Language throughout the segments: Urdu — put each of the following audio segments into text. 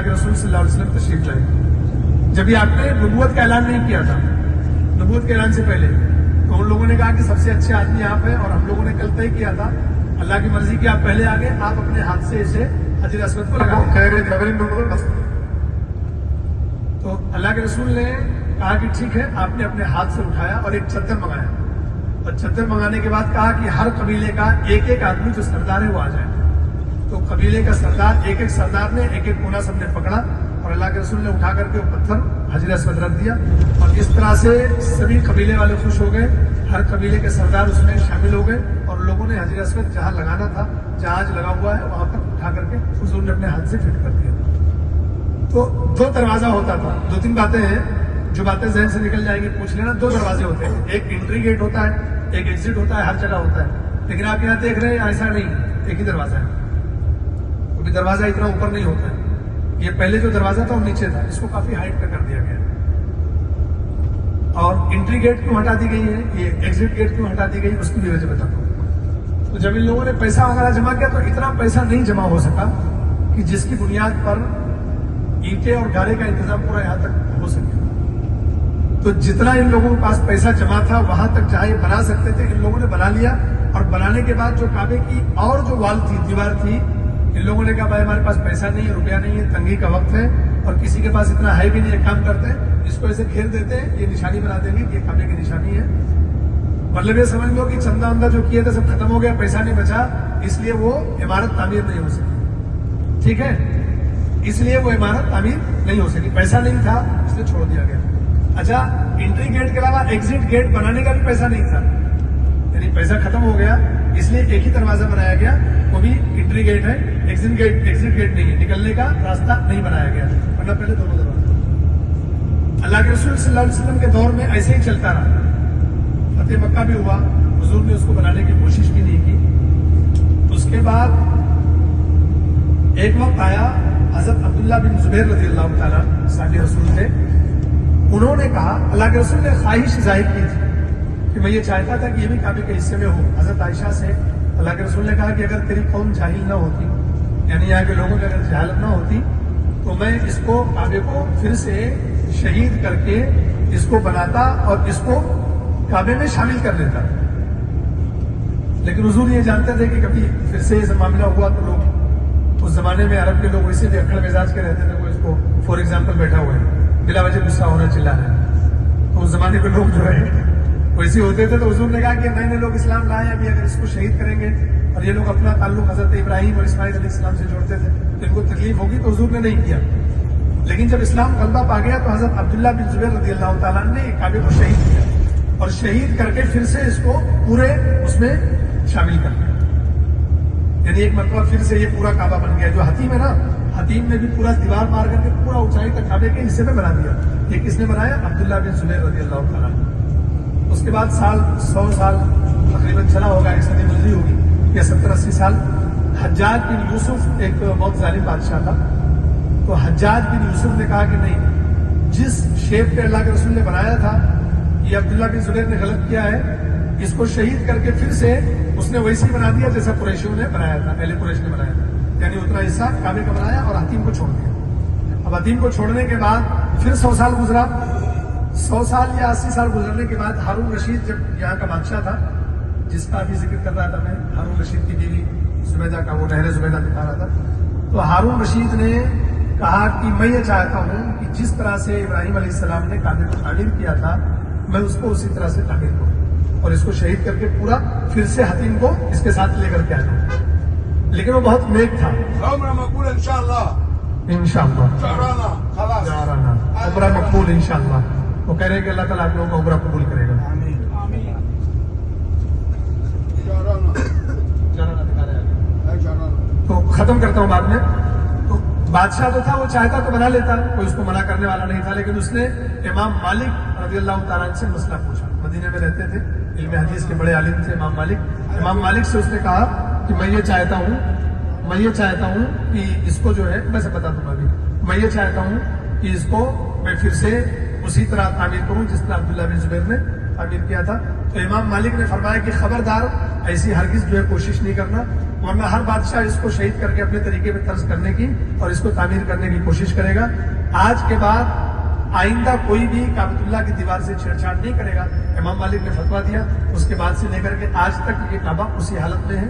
کے رسول صلی اللہ علیہ وسلم تشریف لائے. جب یہ آپ نے نبوت کا اعلان نہیں کیا تھا، نبوت کے اعلان سے پہلے، تو ان لوگوں نے کہا کہ سب سے اچھے آدمی آپ ہیں، اور ہم لوگوں نے کل طے کیا تھا اللہ کی مرضی کی آپ پہلے آگے، آپ اپنے ہاتھ سے اسے حجر اسود کو لگا. تو اللہ کے رسول نے کہا کہ ٹھیک ہے. آپ نے اپنے ہاتھ سے اٹھایا اور ایک چادر منگایا، اور چادر منگانے کے بعد کہا کہ ہر قبیلے کا ایک ایک آدمی جو سردار ہے وہ آ جائے. تو قبیلے کا سردار، ایک ایک سردار نے ایک ایک کونا سب نے پکڑا، اور اللہ کے رسول نے اٹھا کر کے وہ پتھر حجر اسود رکھ دیا. اور اس طرح سے سبھی قبیلے والے خوش ہو گئے، ہر قبیلے کے سردار اس میں شامل ہو گئے، اور لوگوں نے حجر اسود جہاں لگانا تھا، جہاں آج لگا ہوا ہے وہاں پر اٹھا کر کے حضور نے اپنے ہاتھ سے فٹ کر دیا. تو دو دروازہ ہوتا تھا. دو تین باتیں ہیں جو باتیں ذہن سے نکل جائیں گی، پوچھ لینا. دو دروازے ہوتے ہیں، ایک انٹری گیٹ ہوتا ہے، ایک ایگزٹ ہوتا ہے، ہر جگہ ہوتا ہے. لیکن آپ یہاں دیکھ رہے ہیں ایسا نہیں، ایک ہی دروازہ ہے. کیونکہ دروازہ اتنا اوپر نہیں ہوتا ہے. یہ پہلے جو دروازہ تھا وہ نیچے تھا، اس کو کافی ہائٹ پہ کر دیا گیا. اور انٹری گیٹ کیوں ہٹا دی گئی ہے، یہ ایگزٹ گیٹ کیوں ہٹا دی گئی، اس کی بھی وجہ بتاتا ہوں. تو جب ان لوگوں نے پیسہ وغیرہ جمع کیا تو اتنا پیسہ نہیں جمع ہو سکا کہ جس کی بنیاد پر اینٹیں اور گارے کا انتظام پورا یہاں تک ہو سکے. تو جتنا ان لوگوں کے پاس پیسہ جمع تھا وہاں تک جہاں یہ بنا سکتے تھے ان لوگوں نے بنا لیا. اور بنانے کے بعد جو کعبے کی اور جو وال تھی، دیوار تھی، ان لوگوں نے کہا بھائی ہمارے پاس پیسہ نہیں ہے، روپیہ نہیں ہے، تنگی کا وقت ہے، اور کسی کے پاس اتنا ہے بھی نہیں ہے. کام کرتے ہیں اس کو ایسے گھیر دیتے ہیں، یہ نشانی بنا دیں گے کہ یہ کعبے کی نشانی ہے. مطلب یہ سمجھ لو کہ چندہ وندہ جو کیے تھے سب ختم ہو گیا، پیسہ نہیں بچا، اس لیے وہ عمارت تعمیر نہیں ہو سکی. ٹھیک ہے، اس لیے وہ عمارت تعمیر نہیں ہو سکی، پیسہ نہیں تھا اس لیے چھوڑ دیا گیا. اچھا، انٹری گیٹ کے علاوہ ایگزٹ گیٹ بنانے کا بھی پیسہ نہیں تھا، یعنی پیسہ ختم ہو گیا، اس لیے ایک ہی دروازہ بنایا گیا، وہ بھی انٹری گیٹ ہے، ایگزٹ گیٹ نہیں ہے، نکلنے کا راستہ نہیں بنایا گیا، ورنہ پہلے دونوں دروازے. اللہ کے رسول صلی اللہ علیہ وسلم کے دور میں ایسے ہی چلتا رہا. فتح مکہ بھی ہوا، حضور نے اس کو بنانے کی کوشش بھی نہیں کی. اس کے بعد ایک وقت آیا، حضرت عبداللہ بن زبیر رضی اللہ تعالیٰ صحابی رسول تھے. انہوں نے کہا، اللہ کے رسول نے خواہش ظاہر کی تھی کہ میں یہ چاہتا تھا کہ یہ بھی کعبے کے حصے میں ہو. حضرت عائشہ سے اللہ کے رسول نے کہا کہ اگر تیری قوم جاہل نہ ہوتی، یعنی یہاں کے لوگوں کی اگر جہالت نہ ہوتی تو میں اس کو کعبے کو پھر سے شہید کر کے اس کو بناتا اور اس کو کعبے میں شامل کر لیتا. لیکن حضور یہ جانتے تھے کہ کبھی پھر سے یہ معاملہ ہوا تو لوگ، اس زمانے میں عرب کے لوگ ویسے بھی اکڑ مزاج کے رہتے تھے. وہ اس کو فار ایگزامپل بیٹھا ہوا ہے، بلا وجہ غصہ ہونا چلا ہے، تو اس زمانے کے لوگ جو ہے ویسے ہوتے تھے. تو حضور نے کہا کہ نئے نئے لوگ اسلام لائے، ابھی اگر اس کو شہید کریں گے، اور یہ لوگ اپنا تعلق حضرت ابراہیم اور اسماعیل علیہ السلام سے جوڑتے تھے تو ان کو تکلیف ہوگی، تو حضور نے نہیں کیا. لیکن جب اسلام غلبہ پا گیا تو حضرت عبداللہ بن زبیر رضی اللہ تعالیٰ نے کعبے کو شہید کیا، اور شہید کر کے پھر سے اس کو پورے اس میں شامل کر دیا. یعنی ایک مرتبہ پھر سے یہ پورا کعبہ بن گیا. جو حتیم ہے نا، حتیم نے بھی پورا دیوار مار کر کے پورا اونچائی تک کعبے کے حصے میں بنا دیا. یہ کس نے بنایا؟ عبداللہ بن زبیر رضی اللہ تعالیٰ. اس کے بعد 100 سال تقریباً چلا ہوگا، ایک صدی گزری ہوگی یا 70-80 سال. حجاج بن یوسف ایک بہت ظالم بادشاہ تھا. تو حجاج بن یوسف نے کہا کہ نہیں، جس شیپ پہ اللہ کے رسول نے بنایا تھا یہ عبداللہ بن زبیر نے غلط کیا ہے، اس کو شہید کر کے پھر سے اس نے ویسے بنا دیا جیسا قریشیوں نے بنایا تھا، پہلے قریش نے بنایا تھا. یعنی اتنا حصہ کعبے کا بنایا اور حتیم کو چھوڑ دیا. اب حتیم کو چھوڑنے کے بعد پھر 100 سال گزرا. 100 سال یا 80 سال گزرنے کے بعد ہارون رشید جب یہاں کا بادشاہ تھا، جس کا بھی ذکر کر رہا تھا میں، ہارون رشید کی بیوی زبیدہ کا، وہ نہر زبیدہ دکھا رہا تھا. تو ہارون رشید نے کہا کہ میں یہ چاہتا ہوں کہ جس طرح سے ابراہیم علیہ السلام نے کعبے کو تعمیر کیا تھا میں اس کو اسی طرح سے تعمیر کروں، اور اس کو شہید کر کے پورا پھر سے حتیم کو اس کے ساتھ لے کر کے آ جاؤں. لیکن وہ بہت نیک تھا. عمرہ مقبول انشاءاللہ، عمرہ مقبول انشاءاللہ. وہ کہہ رہے ہیں کہ اللہ تعالیٰ آپ لوگوں کو عمرہ قبول کرے گا. تو ختم کرتا ہوں بعد میں. تو بادشاہ جو تھا وہ چاہتا تو بنا لیتا، کوئی اس کو منع کرنے والا نہیں تھا. لیکن اس نے امام مالک رضی اللہ تعالیٰ سے مسئلہ پوچھا. مدینے میں رہتے تھے، علم حدیث کے بڑے عالم تھے امام مالک. امام مالک سے اس نے کہا کہ میں یہ چاہتا ہوں کہ اس کو جو ہے، میں سے بتا دوں ابھی، میں یہ چاہتا ہوں کہ اس کو میں پھر سے اسی طرح تعمیر کروں جس طرح عبداللہ بن زبیر نے تعمیر کیا تھا. تو امام مالک نے فرمایا کہ خبردار ایسی ہرگز جو ہے کوشش نہیں کرنا، ورنہ ہر بادشاہ اس کو شہید کر کے اپنے طریقے پہ طرز کرنے کی اور اس کو تعمیر کرنے کی کوشش کرے گا۔ آج کے بعد آئندہ کوئی بھی کعبۃ اللہ کی دیوار سے چھیڑ چھاڑ نہیں کرے گا۔ امام مالک نے فتویٰ دیا، اس کے بعد سے لے کر کے آج تک یہ کعبہ اسی حالت میں ہے،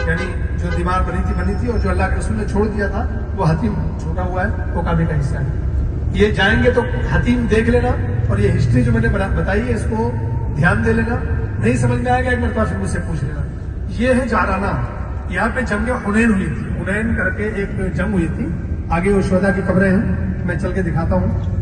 یعنی جو دیوار بنی تھی اور جو اللہ کے رسول نے چھوڑ دیا تھا وہ حتیم چھوٹا ہوا ہے، وہ کعبے کا حصہ ہے۔ یہ جائیں گے تو حتیم دیکھ لینا، اور یہ ہسٹری جو میں نے بتائی ہے اس کو دھیان دے لینا، نہیں سمجھ میں آئے گا ایک مرتبہ پھر مجھ سے پوچھ لینا۔ یہ ہے جارانہ، یہاں پہ جنگ حنین ہوئی تھی، حنین کر کے ایک جنگ ہوئی تھی، آگے وہ شہداء کی قبریں ہیں، میں چل کے دکھاتا ہوں۔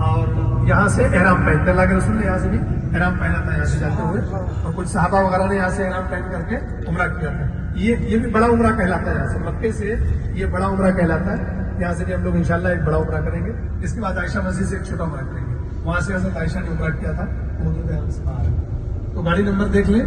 اور یہاں سے احرام پہنتے، اللہ کے رسول نے یہاں سے بھی احرام پہنا تھا یہاں سے جاتے ہوئے، اور کچھ صحابہ وغیرہ نے یہاں سے احرام پہن کر کے عمرہ کیا تھا۔ یہ بھی بڑا عمرہ کہلاتا ہے، یہاں سے مکے سے یہ بڑا عمرہ کہلاتا ہے۔ یہاں سے بھی ہم لوگ انشاءاللہ ایک بڑا عمرہ کریں گے، اس کے بعد عائشہ مسجد سے ایک چھوٹا عمرہ کریں گے، وہاں سے حضرت عائشہ نے عمرہ کیا تھا، وہ تو گاڑی نمبر دیکھ لیں۔